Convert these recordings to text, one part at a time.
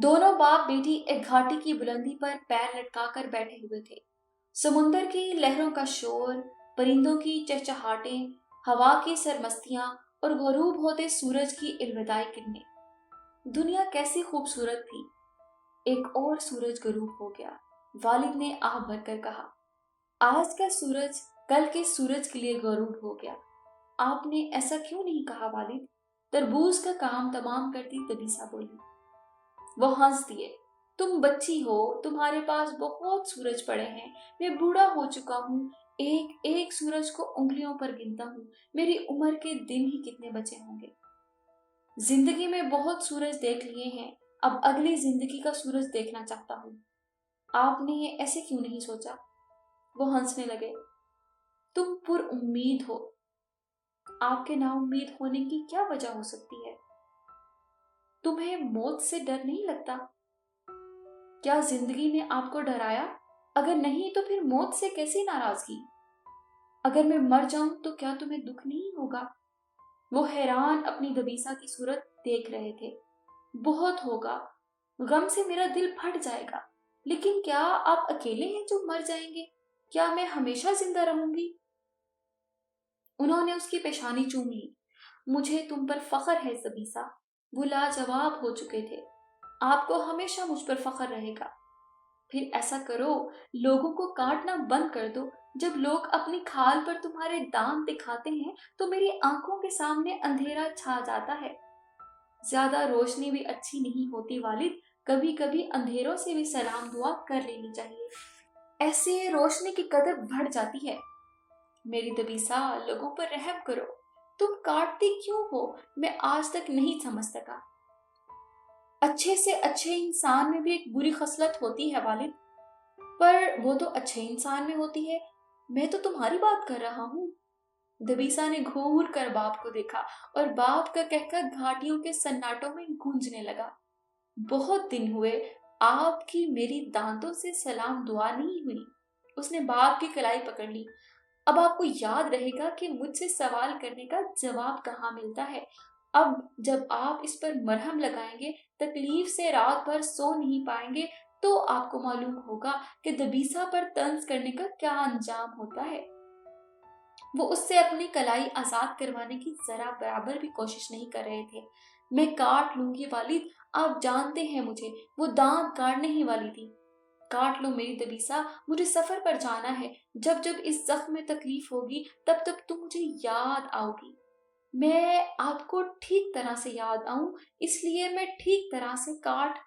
दोनों बाप बेटी एक घाटी की बुलंदी पर पैर लटका कर बैठे हुए थे। समुंदर की लहरों का शोर, परिंदों की चहचहाहटें, हवा की सरमस्तियां और गरूब होते सूरज की इल्विदाई किरणें। दुनिया कैसी खूबसूरत थी। एक और सूरज गरूब हो गया। वालिद ने आह भरकर कहा, आज का सूरज कल के सूरज के लिए गरूब हो गया। आपने ऐसा क्यों नहीं कहा वालिद? तरबूज का काम तमाम करती तबीसा बोली। वो हंस दिए। तुम बच्ची हो, तुम्हारे पास बहुत सूरज पड़े हैं। मैं बूढ़ा हो चुका हूँ, एक एक सूरज को उंगलियों पर गिनता हूँ। मेरी उम्र के दिन ही कितने बचे होंगे। जिंदगी में बहुत सूरज देख लिए हैं, अब अगली जिंदगी का सूरज देखना चाहता हूँ। आपने ये ऐसे क्यों नहीं सोचा? वो हंसने लगे। तुम पुर उम्मीद हो। आपके ना उम्मीद होने की क्या वजह हो सकती है? तुम्हें मौत से डर नहीं लगता? क्या जिंदगी ने आपको डराया? अगर नहीं तो फिर मौत से कैसी नाराजगी? अगर मैं मर जाऊं तो क्या तुम्हें दुख नहीं होगा? वो हैरान अपनी दबीसा की सूरत देख रहे थे। बहुत होगा, गम से मेरा दिल फट जाएगा। लेकिन क्या आप अकेले हैं जो मर जाएंगे? क्या मैं हमेशा जिंदा रहूंगी? उन्होंने उसकी पेशानी चूम ली। मुझे तुम पर फख्र है दबीसा। वो लाजवाब हो चुके थे। आपको हमेशा मुझ पर फख्र रहेगा। फिर ऐसा करो, लोगों को काटना बंद कर दो। जब लोग अपनी खाल पर तुम्हारे दांत दिखाते हैं तो मेरी आंखों के सामने अंधेरा छा जाता है। ज्यादा रोशनी भी अच्छी नहीं होती वालिद, कभी कभी अंधेरों से भी सलाम दुआ कर लेनी चाहिए, ऐसे रोशनी की कदर बढ़ जाती है। मेरी दबीसा, लोगों पर रहम करो। तुम काटती क्यों हो, मैं आज तक नहीं समझ सका। अच्छे से अच्छे इंसान में भी एक बुरी खसलत होती है वालिद, पर वो तो अच्छे इंसान में होती है। मैं तो तुम्हारी बात कर रहा हूँ। दबीसा ने घूर कर बाप को देखा और बाप का कहकर घाटियों के सन्नाटों में गूंजने लगा। बहुत दिन हुए आपकी मेरी दांतों से सलाम दुआ नहीं हुई। उसने बाप की कलाई पकड़ ली। अब आपको याद रहेगा कि मुझसे सवाल करने का जवाब कहाँ मिलता है। अब जब आप इस पर मरहम लगाएंगे, तकलीफ से रात भर सो नहीं पाएंगे, तो आपको मालूम होगा कि दबीसा पर तंज करने का क्या अंजाम होता है। वो उससे अपनी कलाई आजाद करवाने की जरा बराबर भी कोशिश नहीं कर रहे थे। मैं काट लूंगी वालिद, आप जानते हैं मुझे, वो दांत काटने ही वाली थी। काट लो मेरी दबीसा, मुझे सफर पर जाना है। जब जब इस जख्म में तकलीफ होगी, तब तब तुम मुझे याद आओगी। मैं आपको ठीक तरह से याद आऊं, इसलिए मैं ठीक तरह से काट।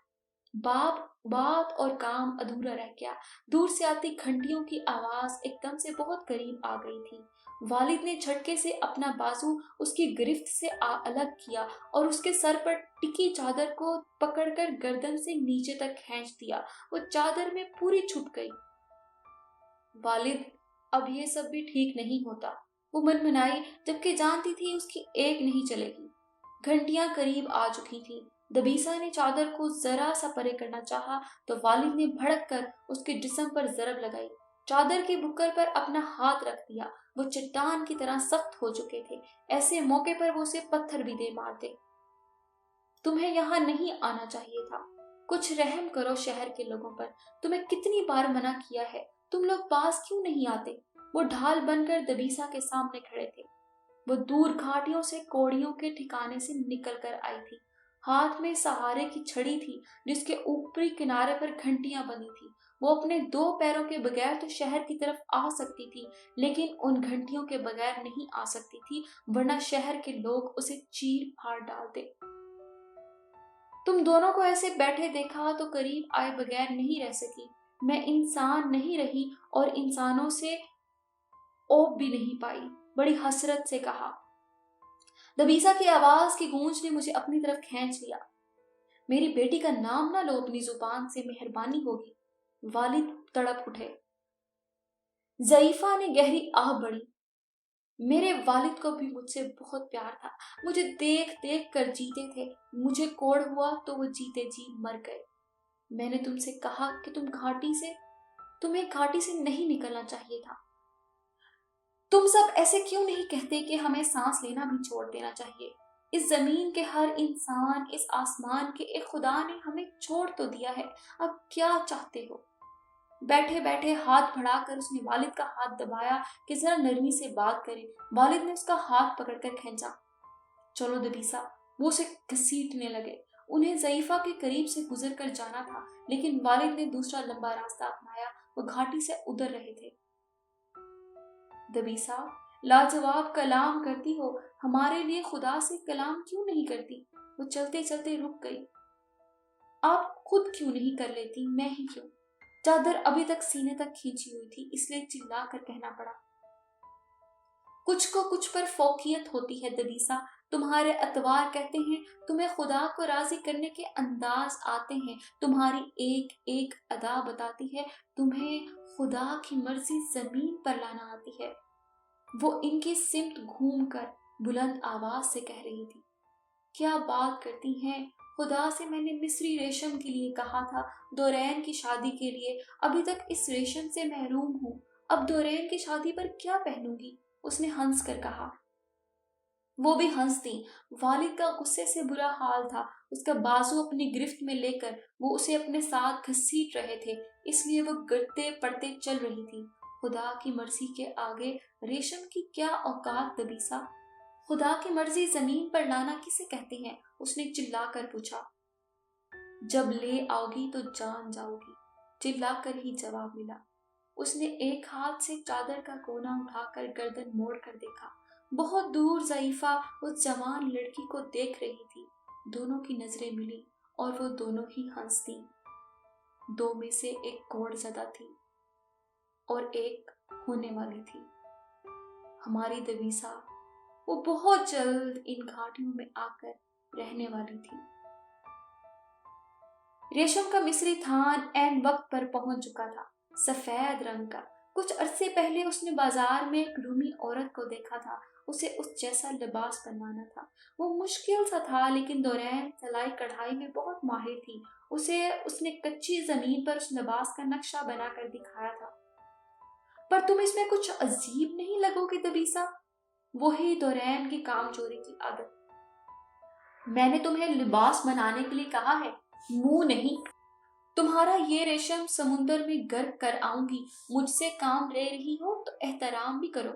बाप बात और काम अधूरा रह गया। दूर से आती घंटियों की आवाज एकदम से बहुत करीब आ गई थी। वालिद ने झटके से अपना बाजू उसकी गिरफ्त से अलग किया और उसके सर पर टिकी चादर को पकड़कर गर्दन से नीचे तक खींच दिया। वो चादर में पूरी छुप गई। वालिद, अब ये सब भी ठीक नहीं होता, वो मनमनाई, जबकि जानती थी उसकी एक नहीं चलेगी। घंटियां करीब आ चुकी थीं। दबीसा ने चादर को जरा सा परे करना चाहा तो वालिद ने भड़क कर उसके जिस्म पर जरब लगाई। चादर की बुक्कल पर अपना हाथ रख दिया। वो चट्टान की तरह सख्त हो चुके थे। ऐसे मौके पर वो उसे पत्थर भी दे मारते। तुम्हें यहाँ नहीं आना चाहिए था। कुछ रहम करो शहर के लोगों पर। तुम्हें कितनी बार मना किया है, तुम लोग पास क्यों नहीं आते? वो ढाल बनकर दबीसा के सामने खड़े थे। वो दूर घाटियों से कोड़ियों के ठिकाने से निकल कर आई थी। हाथ में सहारे की छड़ी थी, जिसके ऊपरी किनारे पर घंटियां बंधी थी। वो अपने दो पैरों के बगैर तो शहर की तरफ आ सकती थी, लेकिन उन घंटियों के बगैर नहीं आ सकती थी, वरना शहर के लोग उसे चीर फाड़ डालते। तुम दोनों को ऐसे बैठे देखा तो करीब आए बगैर नहीं रह सकी। मैं इंसान नहीं रही और इंसानों से ओप भी नहीं पाई, बड़ी हसरत से कहा। दबीसा की आवाज की गूंज ने मुझे अपनी तरफ खींच लिया। मेरी बेटी का नाम ना लो अपनी जुबान से, मेहरबानी होगी। वालिद तड़प उठे। ज़ईफा ने गहरी आह भरी। मेरे वालिद को भी मुझसे बहुत प्यार था। मुझे देख देख कर जीते थे। मुझे कोढ़ हुआ तो वो जीते जी मर गए। मैंने तुमसे कहा कि तुम्हें घाटी से नहीं निकलना चाहिए था। तुम सब ऐसे क्यों नहीं कहते कि हमें सांस लेना भी छोड़ देना चाहिए? اس زمین کے ہر انسان، اس آسمان کے ایک خدا نے ہمیں چھوڑ تو دیا ہے، اب کیا چاہتے ہو؟ بیٹھے بیٹھے ہاتھ بڑھا کر اس نے والد کا ہاتھ دبایا کہ ذرا نرمی سے بات کرے۔ والد نے اس کا ہاتھ پکڑ کر کھینچا۔ چلو دبیسا، وہ اسے گھسیٹنے لگے۔ انہیں ضعیفہ کے قریب سے گزر کر جانا تھا، لیکن والد نے دوسرا لمبا راستہ اپنایا۔ وہ گھاٹی سے ادھر رہے تھے۔ دبیسا، لاجواب کلام کرتی ہو، ہمارے لیے خدا سے کلام کیوں نہیں کرتی؟ وہ چلتے چلتے رک گئی۔ آپ خود کیوں نہیں کر لیتی، میں ہی کیوں؟ چادر ابھی تک سینے تک کھینچی ہوئی تھی، اس لیے چلا کر کہنا پڑا۔ کچھ کو کچھ پر فوقیت ہوتی ہے دبیسا، تمہارے اتوار کہتے ہیں تمہیں خدا کو راضی کرنے کے انداز آتے ہیں، تمہاری ایک ایک ادا بتاتی ہے تمہیں خدا کی مرضی زمین پر لانا آتی ہے۔ وہ ان کی سمت گھوم کر بلند آواز سے کہہ رہی تھی، کیا بات کرتی ہیں، خدا سے میں نے مصری ریشم کے لیے کہا تھا، دورین کی شادی کے لیے، ابھی تک اس ریشم سے محروم ہوں، اب دورین کی شادی پر کیا پہنوں گی؟ اس نے ہنس کر کہا۔ وہ بھی ہنس دی۔ والد کا غصے سے برا حال تھا، اس کا بازو اپنی گرفت میں لے کر وہ اسے اپنے ساتھ گھسیٹ رہے تھے، اس لیے وہ گرتے پڑتے چل رہی تھی۔ خدا کی مرضی کے آگے ریشم کی کیا اوقات دبیسا؟ خدا کی مرضی زمین پر لانا کسے کہتے ہیں؟ اس نے چلا کر پوچھا۔ جب لے آؤ گی تو جان جاؤ گی، چلا کر ہی جواب ملا۔ اس نے ایک ہاتھ سے چادر کا کونا اٹھا کر گردن موڑ کر دیکھا۔ بہت دور ضعیفہ اس جوان لڑکی کو دیکھ رہی تھی۔ دونوں کی نظریں ملی اور وہ دونوں ہی ہنس دیں۔ دو میں سے ایک کوڑ زدہ تھی اور ایک ہونے والی تھی۔ ہماری دبیسا، وہ بہت جلد ان گھاٹیوں میں آ کر رہنے والی تھی۔ ریشم کا مصری تھان عین وقت پر پہنچ چکا تھا، سفید رنگ کا۔ کچھ عرصے پہلے اس نے بازار میں ایک رومی عورت کو دیکھا تھا، اسے اس جیسا لباس بنوانا تھا۔ وہ مشکل سا تھا، لیکن دورین سلائی کڑھائی میں بہت ماہر تھی، اسے اس نے کچی زمین پر اس لباس کا نقشہ بنا کر دکھایا تھا۔ پر تم اس میں کچھ عجیب نہیں لگو گی دبیسا؟ وہی دورین کی کام چوری کی عادت۔ میں نے تمہیں لباس بنانے کے لیے کہا ہے، منہ نہیں۔ تمہارا یہ ریشم سمندر میں غرق کر آؤں گی، مجھ سے کام لے رہی ہو تو احترام بھی کرو۔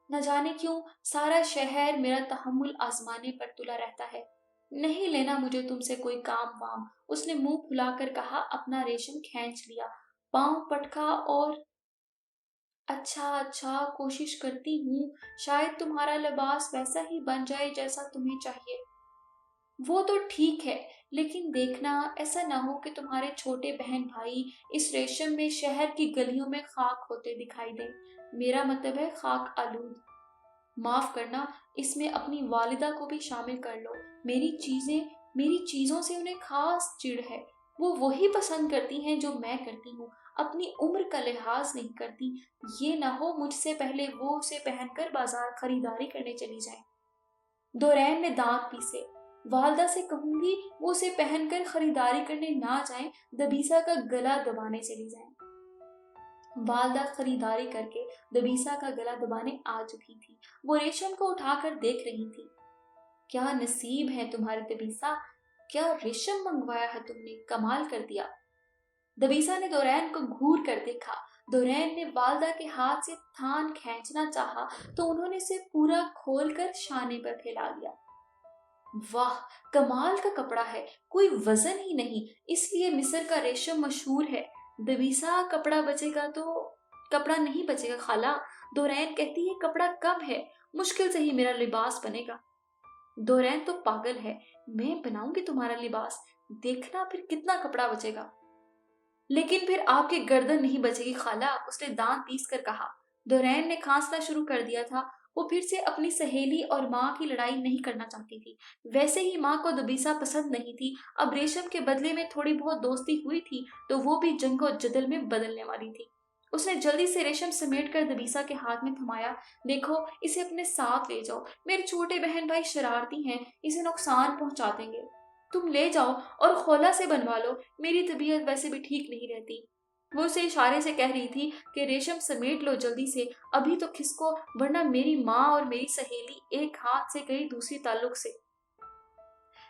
نہ جانے کیوں سارا شہر میرا تحمل آزمانے پر تلا رہتا ہے۔ نہیں لینا مجھے تم سے کوئی کام وام، اس نے منہ پھلا کر کہا، اپنا ریشم کھینچ لیا، پاؤں پٹکا اور اچھا کوشش کرتی ہوں، شاید تمہارا لباس ویسا ہی بن جائے جیسا تمہیں چاہیے۔ وہ تو ٹھیک ہے، لیکن دیکھنا ایسا نہ ہو کہ تمہارے چھوٹے بہن بھائی اس ریشم میں شہر کی گلیوں میں خاک ہوتے دکھائی دیں، میرا مطلب ہے خاک آلود۔ معاف کرنا، اس میں اپنی والدہ کو بھی شامل کر لو، میری چیزوں سے انہیں خاص چڑ ہے، وہ وہی پسند کرتی ہیں جو میں کرتی ہوں، اپنی عمر کا لحاظ نہیں کرتی، یہ نہ ہو مجھ سے پہلے وہ اسے پہن کر بازار خریداری کرنے چلی جائیں۔ دورین نے دانت پیسے۔ والدہ سے کہوں گی وہ اسے پہن کر خریداری کرنے نہ جائیں، دبیسا کا گلا دبانے چلی جائیں۔ والدہ خریداری کر کے دبیسا کا گلا دبانے آ چکی تھی، وہ ریشم کو اٹھا کر دیکھ رہی تھی۔ کیا نصیب ہے تمہارے دبیسا، کیا ریشم منگوایا ہے تم نے، کمال کر دیا۔ دبیسا نے دورین کو گھور کر دیکھا۔ دورین نے والدہ کے ہاتھ سے تھان کھینچنا چاہا تو انہوں نے اسے پورا کھول کر شانے پر پھیلا دیا۔ واہ، کمال کا کپڑا ہے، کوئی وزن ہی نہیں، اس لیے مصر کا ریشم مشہور ہے۔ دبیسا، کپڑا نہیں بچے گا خالہ، دورین کہتی ہے کپڑا کم ہے، مشکل سے ہی میرا لباس بنے گا۔ دورین تو پاگل ہے، میں بناؤں گی تمہارا لباس، دیکھنا پھر کتنا کپڑا بچے گا۔ لیکن پھر آپ کے گردن نہیں بچے گی خالہ، اس نے دانت پیس کر کہا۔ دورین نے کھانسنا شروع کر دیا تھا، وہ پھر سے اپنی سہیلی اور ماں کی لڑائی نہیں کرنا چاہتی تھی، ویسے ہی ماں کو دبیسا پسند نہیں تھی، اب ریشم کے بدلے میں تھوڑی بہت دوستی ہوئی تھی تو وہ بھی جنگ و جدل میں بدلنے والی تھی۔ اس نے جلدی سے ریشم سمیٹ کر دبیسا کے ہاتھ میں تھمایا۔ دیکھو، اسے اپنے ساتھ لے جاؤ، میرے چھوٹے بہن بھائی شرارتی ہیں، اسے نقصان پہنچا دیں گے، تم لے جاؤ اور خولا سے بنوا لو، میری طبیعت ویسے بھی ٹھیک نہیں رہتی۔ وہ اسے اشارے سے کہہ رہی تھی کہ ریشم سمیٹ لو جلدی سے، ابھی تو کھسکو، ورنہ میری ماں اور میری سہیلی ایک ہاتھ سے گئی دوسری تعلق سے۔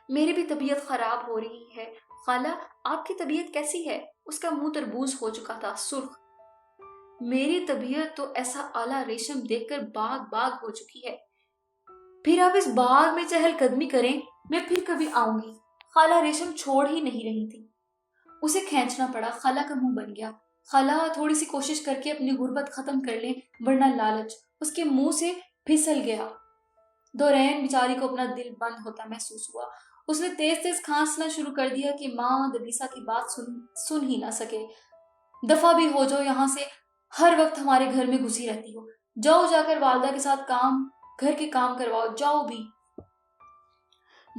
میری بھی طبیعت خراب ہو رہی ہے۔ خالہ، آپ کی طبیعت کیسی ہے؟ اس کا منہ تربوز ہو چکا تھا، سرخ۔ میری طبیعت تو ایسا اعلیٰ ریشم دیکھ کر باغ باغ ہو چکی ہے۔ پھر آپ اس باغ میں چہل قدمی کریں، میں پھر کبھی آؤں گی۔ خالہ ریشم چھوڑ ہی نہیں رہی تھی، اسے کھینچنا پڑا۔ خالہ کا منہ بن گیا۔ خالہ تھوڑی سی کوشش کر کے اپنی غربت ختم کر لیں، ورنہ لالچ۔ اس کے منہ سے پھسل گیا۔ دورین بیچاری کو اپنا دل بند ہوتا محسوس ہوا۔ اس نے تیز تیز کھانسنا شروع کر دیا کہ ماں دبیسا کی بات سن ہی نہ سکے۔ دفع بھی ہو جاؤ یہاں سے، ہر وقت ہمارے گھر میں گھسی رہتی ہو۔ جاؤ جا کر والدہ کے ساتھ گھر کے کام کرواؤ، جاؤ بھی۔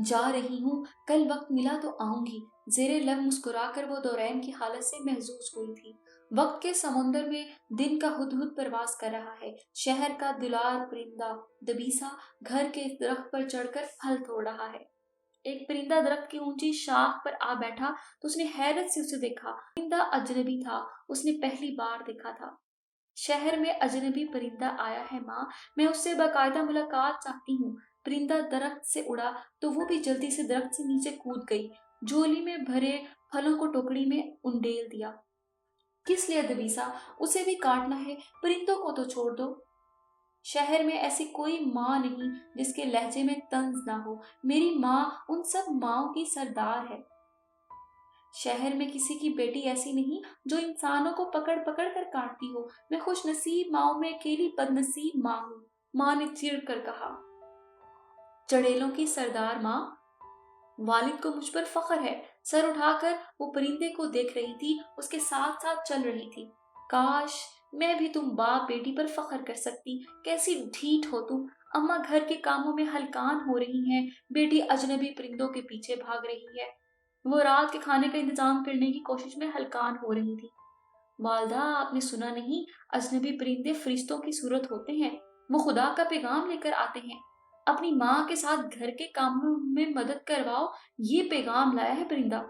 جا رہی ہوں، کل وقت ملا تو آؤں گی۔ زیر لب مسکرا کر وہ دورین کی حالت سے محظوظ ہوئی تھی۔ وقت کے سمندر میں دن کا ہدہد پرواز کر رہا ہے۔ شہر کا دلار پرندہ دبیسا گھر کے درخت پر چڑھ کر پھل توڑ رہا ہے۔ ایک پرندہ درخت کی اونچی شاخ پر آ بیٹھا تو اس نے حیرت سے اسے دیکھا۔ پرندہ اجنبی تھا، اس نے پہلی بار دیکھا تھا۔ شہر میں اجنبی پرندہ آیا ہے ماں، میں اس سے باقاعدہ ملاقات چاہتی ہوں۔ پرندہ درخت سے اڑا تو وہ بھی جلدی سے درخت سے نیچے کود گئی، جھولی میں بھرے پھلوں کو ٹوکری میں انڈیل دیا۔ کس لیے دبیسا؟ اسے بھی کاٹنا ہے، پرندوں کو تو چھوڑ دو۔ شہر میں ایسی کوئی ماں نہیں جس کے لہجے میں طنز نہ ہو۔ میری ماں ان سب ماؤں کی سردار ہے۔ شہر میں کسی کی بیٹی ایسی نہیں جو انسانوں کو پکڑ پکڑ کر کاٹتی ہو۔ میں خوش نصیب ماؤں میں اکیلی بد نصیب ماں ہوں، ماں نے چڑ کر کہا۔ چڑیلوں کی سردار ماں، والد کو مجھ پر فخر ہے۔ سر اٹھا کر وہ پرندے کو دیکھ رہی تھی، اس کے ساتھ ساتھ چل رہی تھی۔ کاش میں بھی تم باپ بیٹی پر فخر کر سکتی، کیسی ڈھیٹ ہو تم۔ اماں گھر کے کاموں میں ہلکان ہو رہی ہیں، بیٹی اجنبی پرندوں کے پیچھے بھاگ رہی ہے۔ وہ رات کے کھانے کا انتظام کرنے کی کوشش میں ہلکان ہو رہی تھی۔ والدہ، آپ نے سنا نہیں، اجنبی پرندے فرشتوں کی صورت ہوتے ہیں، وہ خدا کا پیغام لے کر آتے ہیں۔ اپنی ماں کے ساتھ گھر کے کاموں میں مدد کرواؤ، یہ پیغام لایا ہے پرندہ۔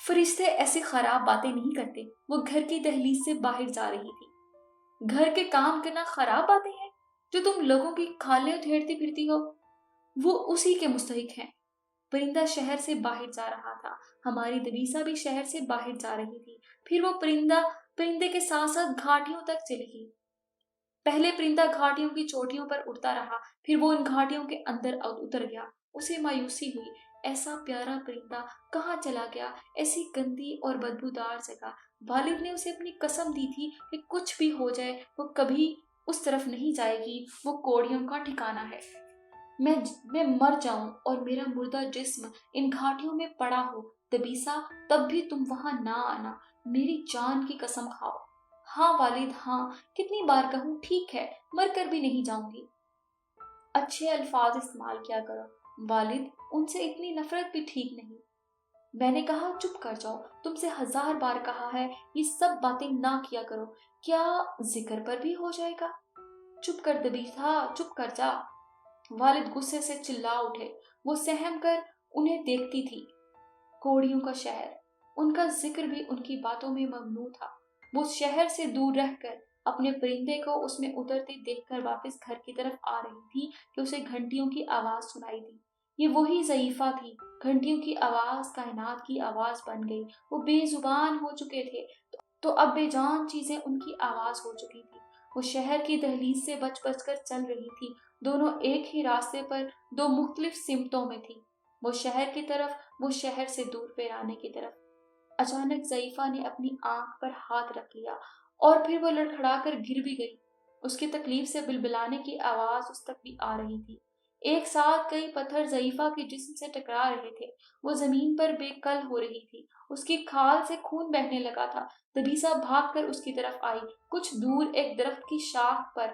فرشتے ایسی خراب باتیں نہیں کرتے۔ وہ گھر کی دہلیز سے باہر جا رہی تھی۔ گھر کے کام کرنا خراب باتیں ہیں؟ جو تم لوگوں کی کھالیں ادھیڑتی پھرتی ہو، وہ اسی کے مستحق ہیں۔ پرندہ شہر سے باہر جا رہا تھا، ہماری دبیسا بھی شہر سے باہر جا رہی تھی۔ پھر وہ پرندے کے ساتھ ساتھ گھاٹیوں تک چلی گئی۔ پہلے پرندہ گھاٹیوں کی چوٹیوں پر اڑتا رہا، پھر وہ ان گھاٹیوں کے اندر اتر گیا۔ اسے مایوسی ہوئی، ایسا پیارا پرندہ کہاں چلا گیا، ایسی گندی اور بدبودار جگہ۔ والد نے اسے اپنی قسم دی تھی کہ کچھ بھی ہو جائے وہ کبھی اس طرف نہیں جائے گی، وہ کوڑیوں کا ٹھکانہ ہے۔ میں مر جاؤں اور میرا مردہ جسم ان گھاٹیوں میں پڑا ہو دبیسا، تب بھی تم وہاں نہ آنا، میری جان کی قسم کھاؤ۔ ہاں والد ہاں، کتنی بار کہوں، ٹھیک ہے، مر کر بھی نہیں جاؤں گی۔ اچھے الفاظ استعمال کیا کرو والد، ان سے اتنی نفرت بھی ٹھیک نہیں۔ میں نے کہا چپ کر جاؤ، تم سے 1000 بار کہا ہے یہ سب باتیں نہ کیا کرو، کیا ذکر پر بھی ہو جائے گا؟ چپ کر دبیسا، چپ کر جا۔ والد غصے سے چلا اٹھے، وہ سہم کر انہیں دیکھتی تھی۔ کوڑیوں کا شہر، ان کا ذکر بھی ان کی باتوں میں ممنوع تھا۔ وہ شہر سے دور رہ کر اپنے پرندے کو اس میں اترتے دیکھ کر واپس گھر کی طرف آ رہی تھی کہ اسے گھنٹیوں کی آواز سنائی دی۔ یہ وہی ضعیفہ تھی، گھنٹیوں کی آواز کائنات کی آواز بن گئی۔ وہ بے زبان ہو چکے تھے تو اب بے جان چیزیں ان کی آواز ہو چکی تھی۔ وہ شہر کی دہلیز سے بچ بچ کر چل رہی تھی، دونوں ایک ہی راستے پر دو مختلف سمتوں میں تھی، وہ شہر کی طرف، وہ شہر سے دور پیرانے کی طرف۔ اچانک ضعیفہ نے اپنی آنکھ پر ہاتھ رکھ لیا اور پھر وہ لڑکھڑا کر گر بھی گئی۔ اس کی تکلیف سے بلبلانے کی آواز اس تک بھی آ رہی تھی۔ ایک ساتھ کئی پتھر ضعیفہ کے جسم سے ٹکرا رہے تھے، وہ زمین پر بے کل ہو رہی تھی، اس کی کھال سے خون بہنے لگا تھا۔ دبیسا بھاگ کر اس کی طرف آئی، کچھ دور ایک درخت کی شاخ پر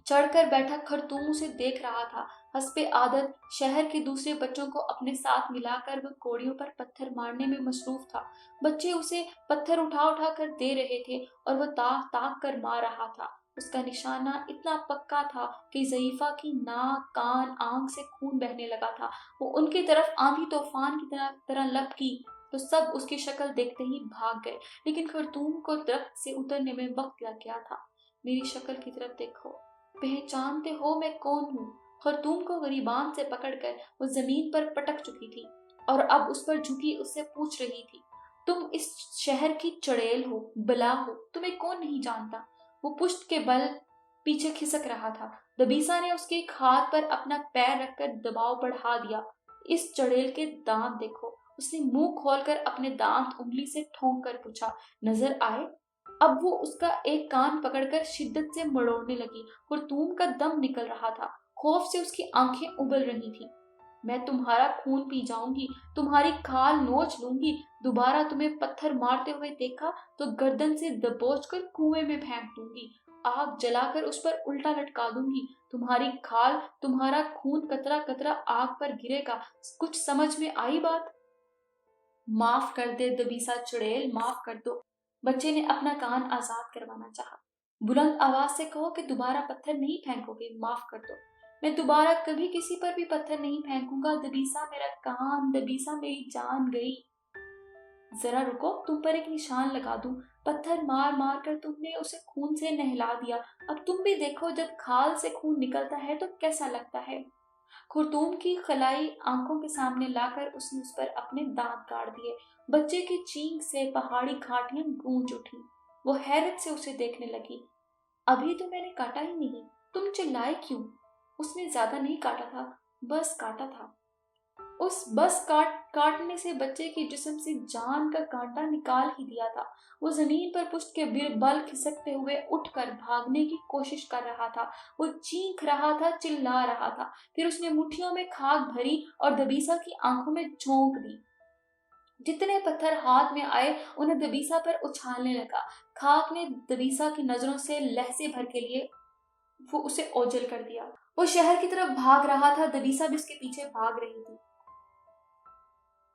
چڑھ کر بیٹھا خرطوم اسے دیکھ رہا تھا۔ حسب عادت شہر کے دوسرے بچوں کو اپنے ساتھ ملا کر وہ کوڑیوں پر پتھر مارنے میں مصروف تھا۔ بچے اسے پتھر اٹھا اٹھا کر دے رہے تھے اور وہ تاک تاک کر مار رہا تھا۔ اس کا نشانہ اتنا پکا تھا کہ ضعیفہ کی ناک، کان، آنکھ سے خون بہنے لگا تھا۔ وہ ان کی طرف آندھی طوفان کی طرح لپکی तो सब उसकी शक्ल देखते ही भाग गए, लेकिन खरतूम को दरख्त से उतरने में वक्त लग गया था। मेरी शक्ल की तरफ देखो, पहचानते हो मैं कौन हूँ? खरतूम को गरीबान से पकड़कर वो जमीन पर पटक चुकी थी और अब उस पर झुकी उससे पूछ रही थी, तुम इस शहर की चुड़ैल हो, बला हो, तुम्हें कौन नहीं जानता? वो पुष्ट के बल पीछे खिसक रहा था। दबीसा ने उसके एक हाथ पर अपना पैर रखकर दबाव बढ़ा दिया। इस चुड़ैल के दांत देखो। उसने मुंह खोलकर अपने दांत उंगली से ठोंक कर पूछा, नजर आए? अब वो उसका एक कान पकड़कर शिद्दत से मरोड़ने लगी। खुरतूम का दम निकल रहा था, खौफ से उसकी आंखें उबल रही थी। मैं तुम्हारा खून पी जाऊंगी, तुम्हारी खाल नोच लूंगी। दोबारा तुम्हें पत्थर मारते हुए देखा तो गर्दन से दबोच कर कुएं में फेंक दूंगी, आग जलाकर उस पर उल्टा लटका दूंगी। तुम्हारी खाल, तुम्हारा खून कतरा कतरा आग पर गिरेगा। कुछ समझ में आई बात? माफ कर दे दबीसा चुड़ैल, माफ कर दो। बच्चे ने अपना कान आजाद करवाना चाहा। बुलंद आवाज से कहो कि दोबारा पत्थर नहीं फेंकोगे, माफ कर दो। मैं दोबारा कभी किसी पर भी पत्थर नहीं फेंकूंगा। दबीसा मेरा कान, दबीसा मेरी जान गई। जरा रुको, तुम पर एक निशान लगा दूं। पत्थर मार मार कर तुमने उसे खून से नहला दिया। अब तुम भी देखो, जब खाल से खून निकलता है तो कैसा लगता है। खुरतूम की खलाई आंखों के सामने लाकर उसने उस पर अपने दांत गाड़ दिए। बच्चे की चीख से पहाड़ी घाटियां गूंज उठी। वो हैरत से उसे देखने लगी। अभी तो मैंने काटा ही नहीं, तुम चिल्लाए क्यों? उसने ज्यादा नहीं काटा था, बस काटा था। उस बस काटने से बच्चे के जिस्म से जान का कांटा निकाल ही दिया था। वो जमीन पर पुष्ट के बल खिसकते हुए उठकर भागने की कोशिश कर रहा था। वो चीख रहा था, चिल्ला रहा था। फिर उसने मुट्ठियों में खाक भरी और दबीसा की आंखों में झोंक दी। जितने पत्थर हाथ में आए उन्हें दबीसा पर उछालने लगा। खाक ने दबीसा की नजरों से लहजे भर के लिए वो उसे ओझल कर दिया। वो शहर की तरफ भाग रहा था, दबीसा भी उसके पीछे भाग रही थी।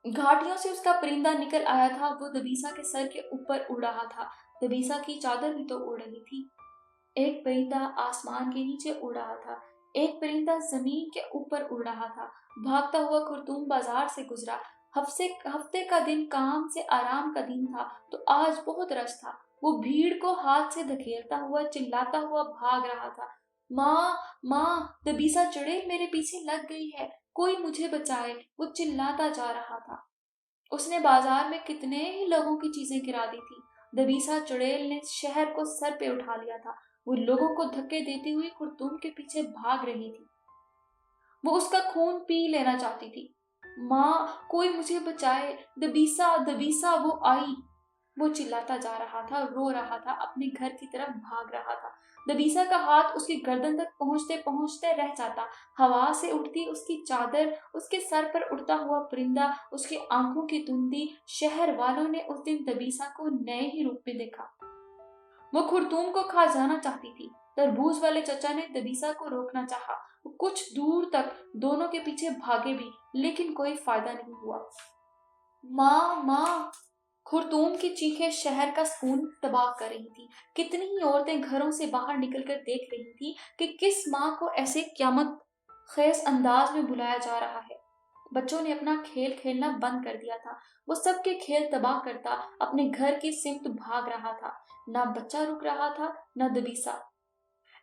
घाटियों से उसका परिंदा निकल आया था। वो दबीसा के सर के ऊपर उड़ रहा था। दबीसा की चादर भी तो उड़ रही थी। एक परिंदा आसमान के नीचे उड़ रहा था, एक परिंदा जमीन के ऊपर उड़ रहा था। भागता हुआ खुरतूम बाजार से गुजरा। हफ्ते का दिन काम से आराम का दिन था, तो आज बहुत रश था। वो भीड़ को हाथ से धकेलता हुआ चिल्लाता हुआ भाग रहा था, माँ माँ, दबीसा चुड़ैल मेरे पीछे लग गई है, कोई मुझे बचाए। वो चिल्लाता जा रहा था। उसने बाजार में कितने ही लोगों की चीजें गिरा दी थी। दबीसा चुड़ैल ने शहर को सर पे उठा लिया था। वो लोगों को धक्के देती हुई खुरतूम के पीछे भाग रही थी। वो उसका खून पी लेना चाहती थी। माँ, कोई मुझे बचाए, दबीसा दबीसा। वो आई। वो चिल्लाता जा रहा था, रो रहा था, अपने घर की तरफ भाग रहा था। दबीसा का हाथ उसकी गर्दन तक पहुंचते पहुंचते रह जाता। हवा से उठती उसकी चादर, उसके सर पर उड़ता हुआ परिंदा, उसकी आंखों की धुंधी। शहर वालों ने उस दिन दबीसा को नए ही रूप में देखा। वो खुरतूम को खा जाना चाहती थी। तरबूज वाले चचा ने दबीसा को रोकना चाहा। वो कुछ दूर तक दोनों के पीछे भागे भी, लेकिन कोई फायदा नहीं हुआ। माँ माँ, खुरतूम की चीखें शहर का सुकून तबाह कर रही थी। कितनी ही औरतें घरों से बाहर निकलकर देख रही थी कि किस माँ को ऐसे क़यामत खेज अंदाज में बुलाया जा रहा है। बच्चों ने अपना खेल खेलना बंद कर दिया था। वो सबके खेल तबाह करता अपने घर की सिमत भाग रहा था। ना बच्चा रुक रहा था, ना दबीसा।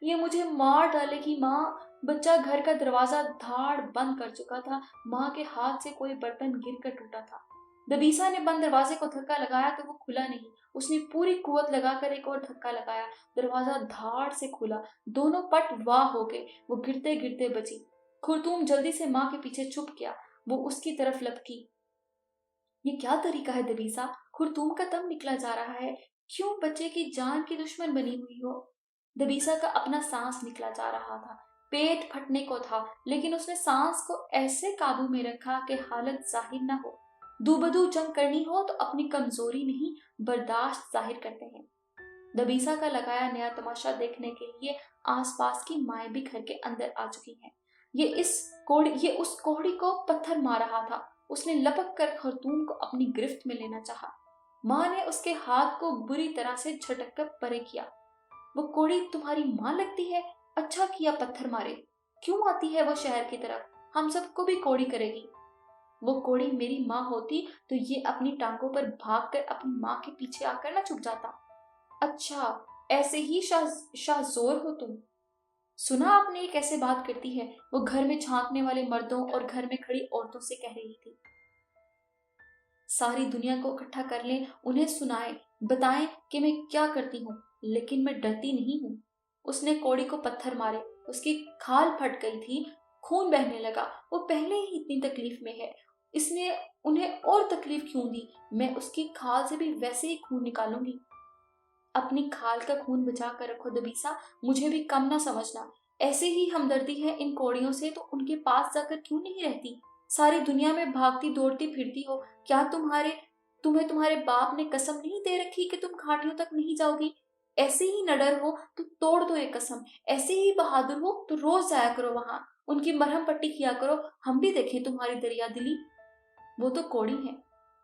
ये मुझे मार डालेगी माँ। बच्चा घर का दरवाजा धाड़ बंद कर चुका था। माँ के हाथ से कोई बर्तन गिरकर टूटा था। दबीसा ने बंद दरवाजे को धक्का लगाया तो वो खुला नहीं। उसने पूरी कुवत लगाकर एक और धक्का लगाया। दरवाजा धाड़ से खुला। दोनों पट वाह हो गए। वो गिरते गिरते बची। खुरतूम जल्दी से माँ के पीछे छुप गया। वो उसकी तरफ लपकी। ये क्या तरीका है दबीसा? खुरतूम का दम निकला जा रहा है। क्यों बच्चे की जान की दुश्मन बनी हुई हो? दबीसा का अपना सांस निकला जा रहा था। पेट फटने को था, लेकिन उसने सांस को ऐसे काबू में रखा कि हालत जाहिर न हो। दूबदू जंग करनी हो तो अपनी कमजोरी नहीं, बर्दाश्त जाहिर करते हैं। दबीसा का लगाया नया तमाशा देखने के लिए आसपास की माएं भी घर के अंदर आ चुकी हैं। ये उस कोहड़ी को पत्थर मार रहा था। उसने लपक कर खरतूम को अपनी गिरफ्त में लेना चाहा। माँ ने उसके हाथ को बुरी तरह से झटक कर परे किया। वो कोड़ी तुम्हारी माँ लगती है? अच्छा किया पत्थर मारे। क्यों आती है वो शहर की तरफ? हम सबको भी कोड़ी करेगी। वो कोड़ी मेरी माँ होती तो ये अपनी टांगों पर भाग कर अपनी माँ के पीछे आकर ना छुप जाता। अच्छा, ऐसे ही शाहजोर हो तुम। सुना आपने ये कैसे बात करती है, वो घर में झांकने वाले मर्दों और घर में खड़ी औरतों से कह रही थी। सारी दुनिया को इकट्ठा कर लें, उन्हें सुनाए, बताएं कि मैं क्या करती हूँ, लेकिन मैं डरती नहीं हूँ। उसने कोड़ी को पत्थर मारे, उसकी खाल फट गई थी, खून बहने लगा। वो पहले ही इतनी तकलीफ में है, इसने उन्हें और तकलीफ क्यों दी? मैं उसकी खाल से भी वैसे ही खून निकालूंगी। अपनी खाल का खून बचा कर रखो दबीसा, मुझे भी कम ना समझना। ऐसे ही हमदर्दी है इन कोड़ियों से तो उनके पास जाकर क्यों नहीं रहती? सारी दुनिया में भागती दौड़ती फिरती हो, क्या तुम्हें तुम्हारे बाप ने कसम नहीं दे रखी कि तुम घाटियों तक नहीं जाओगी? ऐसे ही नडर हो तो तोड़ दो ये कसम, ऐसे ही बहादुर हो तो रोज जाया करो वहां, उनकी मरहम पट्टी किया करो, हम भी देखें तुम्हारी दरिया दिली। वो तो कोड़ी है,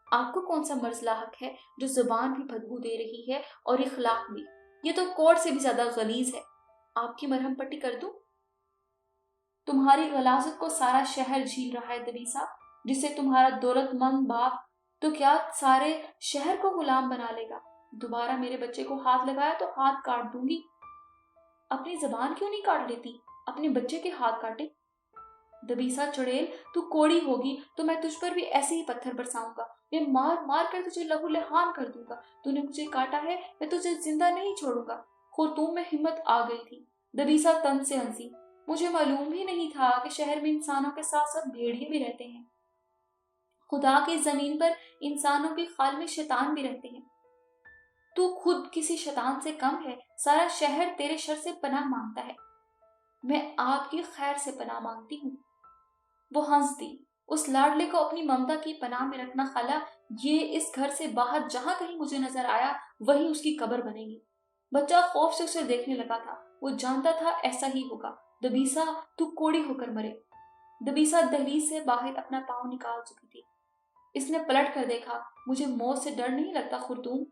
आपको कौन सा मर्ज लाहक है जो जुबान भी बदबू दे रही है और इखलाक भी? ये तो कोड़ से भी ज्यादा गलीज है। आपकी मरहम पट्टी कर दूं? तुम्हारी गलाजत को सारा शहर झील रहा है दबीसा, जिसे तुम्हारा दौलतमंद बाप तो क्या सारे शहर को गुलाम बना लेगा। दोबारा मेरे बच्चे को हाथ लगाया तो हाथ काट दूंगी। अपनी जबान क्यों नहीं काट लेती, अपने बच्चे के हाथ काटे। दबीसा चुड़ैल, तू कोड़ी होगी तो मैं तुझ पर भी ऐसे ही पत्थर बरसाऊंगा, मैं मार मार कर तुझे लहू लहान कर दूंगा। तूने मुझे काटा है, मैं तुझे जिंदा नहीं छोड़ूंगा। खुर्तूम में हिम्मत आ गई थी। दबीसा तन से हंसी। मुझे मालूम ही नहीं था कि शहर में इंसानों के साथ साथ भेड़िए भी रहते हैं। खुदा की जमीन पर इंसानों की खाल में शैतान भी रहते हैं। तू खुद किसी शैतान से कम है, सारा शहर तेरे शर से पनाह मांगता है। मैं आपकी खैर से पनाह मांगती हूँ। वो हंस दी। उस लाडले को अपनी ममता की पनाह में रखना खाला, ये इस घर से बाहर जहां कहीं मुझे नजर आया वही उसकी कब्र बनेगी। बच्चा खौफ से उसे देखने लगा था, वो जानता था ऐसा ही होगा। दबीसा, तू कोड़ी होकर मरे। दबीसा दहलीज से बाहर अपना पांव निकाल चुकी थी। इसने पलट कर देखा। मुझे मौत से डर नहीं लगता खुर्तूम,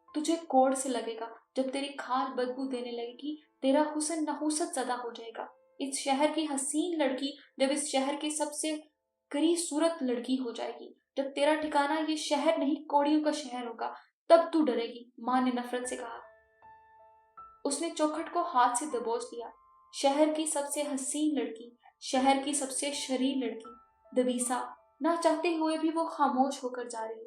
तुझे कोड़ से लगेगा। जब तेरी खाल बदबू देने लगेगी, तेरा हुस्न नहुसत ज़दा हो जाएगा। इस शहर की हसीन लड़की जब इस शहर की सबसे करी सूरत लड़की हो जाएगी, जब तेरा ठिकाना ये शहर नहीं कोड़ियों का शहर होगा, तब तू डरेगी। माँ ने नफरत से कहा। उसने चौखट को हाथ से दबोच लिया। शहर की सबसे हसीन लड़की, शहर की सबसे शरीर लड़की, दबीसा, ना चाहते हुए भी वो खामोश होकर जा रही